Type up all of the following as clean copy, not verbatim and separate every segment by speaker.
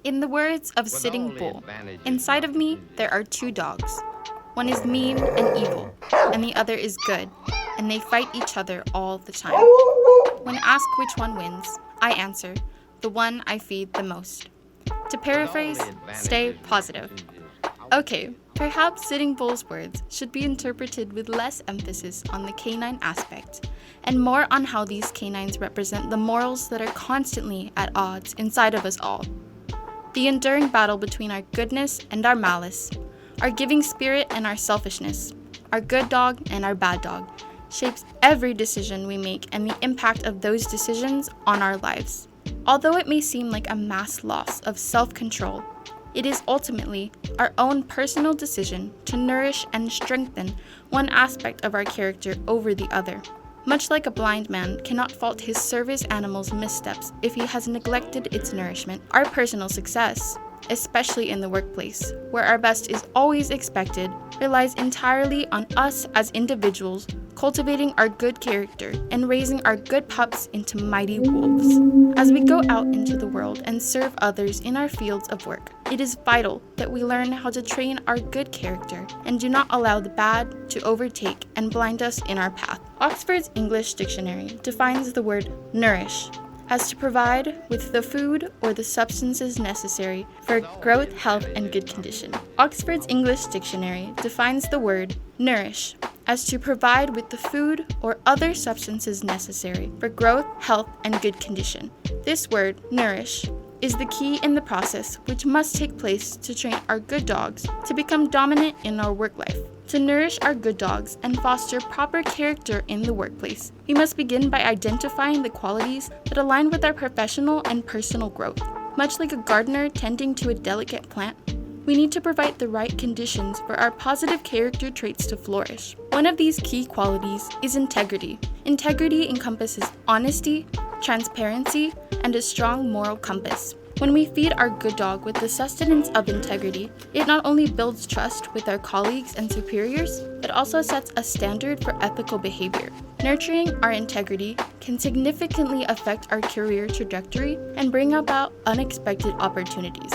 Speaker 1: In the words of Sitting Bull, inside of me there are two dogs. One is mean and evil, and the other is good, and they fight each other all the time. When asked which one wins, I answer, the one I feed the most. To paraphrase, stay positive. Okay, perhaps Sitting Bull's words should be interpreted with less emphasis on the canine aspect, and more on how these canines represent the morals that are constantly at odds inside of us all. The enduring battle between our goodness and our malice, our giving spirit and our selfishness, our good dog and our bad dog, shapes every decision we make and the impact of those decisions on our lives. Although it may seem like a mass loss of self-control, it is ultimately our own personal decision to nourish and strengthen one aspect of our character over the other. Much like a blind man cannot fault his service animal's missteps if he has neglected its nourishment, our personal success, especially in the workplace, where our best is always expected, relies entirely on us as individuals cultivating our good character and raising our good pups into mighty wolves. As we go out into the world and serve others in our fields of work, it is vital that we learn how to train our good character and do not allow the bad to overtake and blind us in our path. Oxford's English Dictionary defines the word nourish as to provide with the food or the substances necessary for growth, health, and good condition. Oxford's English Dictionary defines the word nourish as to provide with the food or other substances necessary for growth, health, and good condition. This word, nourish, is the key in the process which must take place to train our good dogs to become dominant in our work life. To nourish our good dogs and foster proper character in the workplace, we must begin by identifying the qualities that align with our professional and personal growth. Much like a gardener tending to a delicate plant, we need to provide the right conditions for our positive character traits to flourish. One of these key qualities is integrity. Integrity encompasses honesty, transparency, and a strong moral compass. When we feed our good dog with the sustenance of integrity, it not only builds trust with our colleagues and superiors, but also sets a standard for ethical behavior. Nurturing our integrity can significantly affect our career trajectory and bring about unexpected opportunities.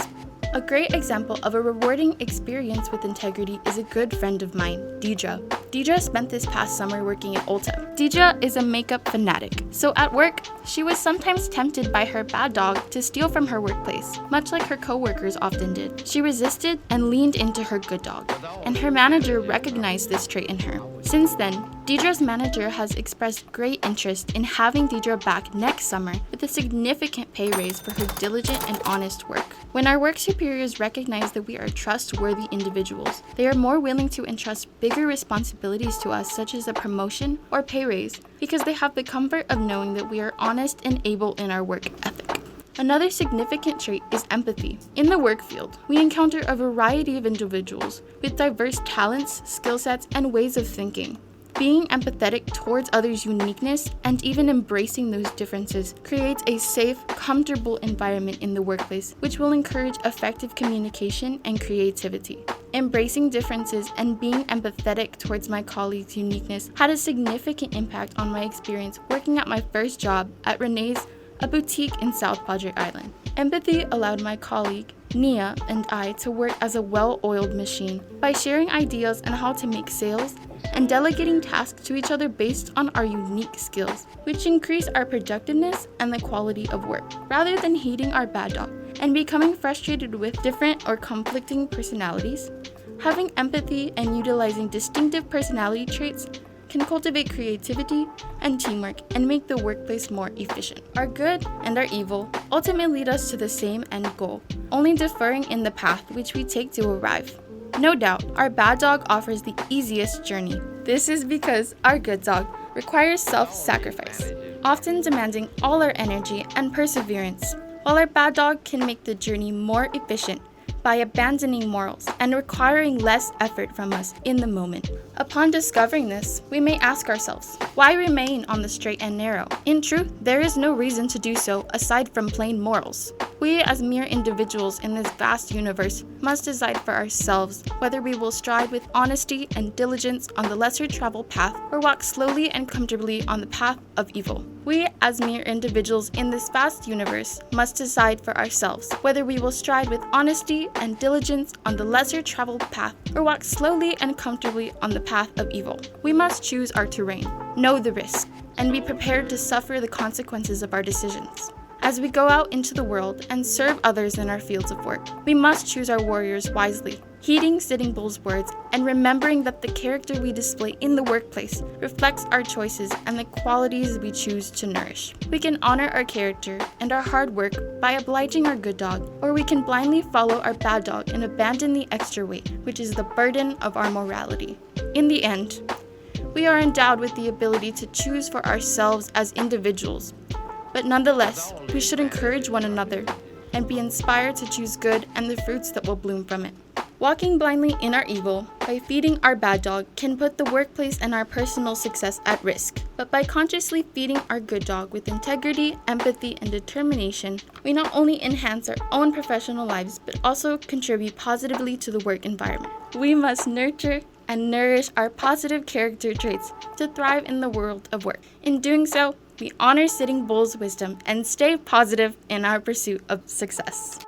Speaker 1: A great example of a rewarding experience with integrity is a good friend of mine, Deidre. Deidre spent this past summer working at Ulta. Deidre is a makeup fanatic, so at work, she was sometimes tempted by her bad dog to steal from her workplace, much like her coworkers often did. She resisted and leaned into her good dog, and her manager recognized this trait in her. Since then, Deidre's manager has expressed great interest in having Deidre back next summer with a significant pay raise for her diligent and honest work. When our work superiors recognize that we are trustworthy individuals, they are more willing to entrust bigger responsibilities to us, such as a promotion or pay raise, because they have the comfort of knowing that we are honest and able in our work ethic. Another significant trait is empathy. In the work field, we encounter a variety of individuals with diverse talents, skill sets, and ways of thinking. Being empathetic towards others' uniqueness and even embracing those differences creates a safe, comfortable environment in the workplace, which will encourage effective communication and creativity. Embracing differences and being empathetic towards my colleagues' uniqueness had a significant impact on my experience working at my first job at Renee's, a boutique in South Padre Island. Empathy allowed my colleague, Nia, and I to work as a well-oiled machine by sharing ideas on how to make sales and delegating tasks to each other based on our unique skills, which increase our productiveness and the quality of work. Rather than hating our bad dog and becoming frustrated with different or conflicting personalities, having empathy and utilizing distinctive personality traits can cultivate creativity and teamwork and make the workplace more efficient. Our good and our evil ultimately lead us to the same end goal, only differing in the path which we take to arrive. No doubt, our bad dog offers the easiest journey. This is because our good dog requires self-sacrifice, often demanding all our energy and perseverance, while our bad dog can make the journey more efficient by abandoning morals and requiring less effort from us in the moment. Upon discovering this, we may ask ourselves, why remain on the straight and narrow? In truth, there is no reason to do so aside from plain morals. We, as mere individuals in this vast universe, must decide for ourselves whether we will strive with honesty and diligence on the lesser traveled path or walk slowly and comfortably on the path of evil. We, as mere individuals in this vast universe, must decide for ourselves whether we will strive with honesty and diligence on the lesser traveled path or walk slowly and comfortably on the path of evil. We must choose our terrain, know the risk, and be prepared to suffer the consequences of our decisions. As we go out into the world and serve others in our fields of work, we must choose our warriors wisely, heeding Sitting Bull's words and remembering that the character we display in the workplace reflects our choices and the qualities we choose to nourish. We can honor our character and our hard work by obliging our good dog, or we can blindly follow our bad dog and abandon the extra weight, which is the burden of our morality. In the end, we are endowed with the ability to choose for ourselves as individuals. But nonetheless, we should encourage one another and be inspired to choose good and the fruits that will bloom from it. Walking blindly in our evil by feeding our bad dog can put the workplace and our personal success at risk. But by consciously feeding our good dog with integrity, empathy, and determination, we not only enhance our own professional lives, but also contribute positively to the work environment. We must nurture and nourish our positive character traits to thrive in the world of work. In doing so, we honor Sitting Bull's wisdom and stay positive in our pursuit of success.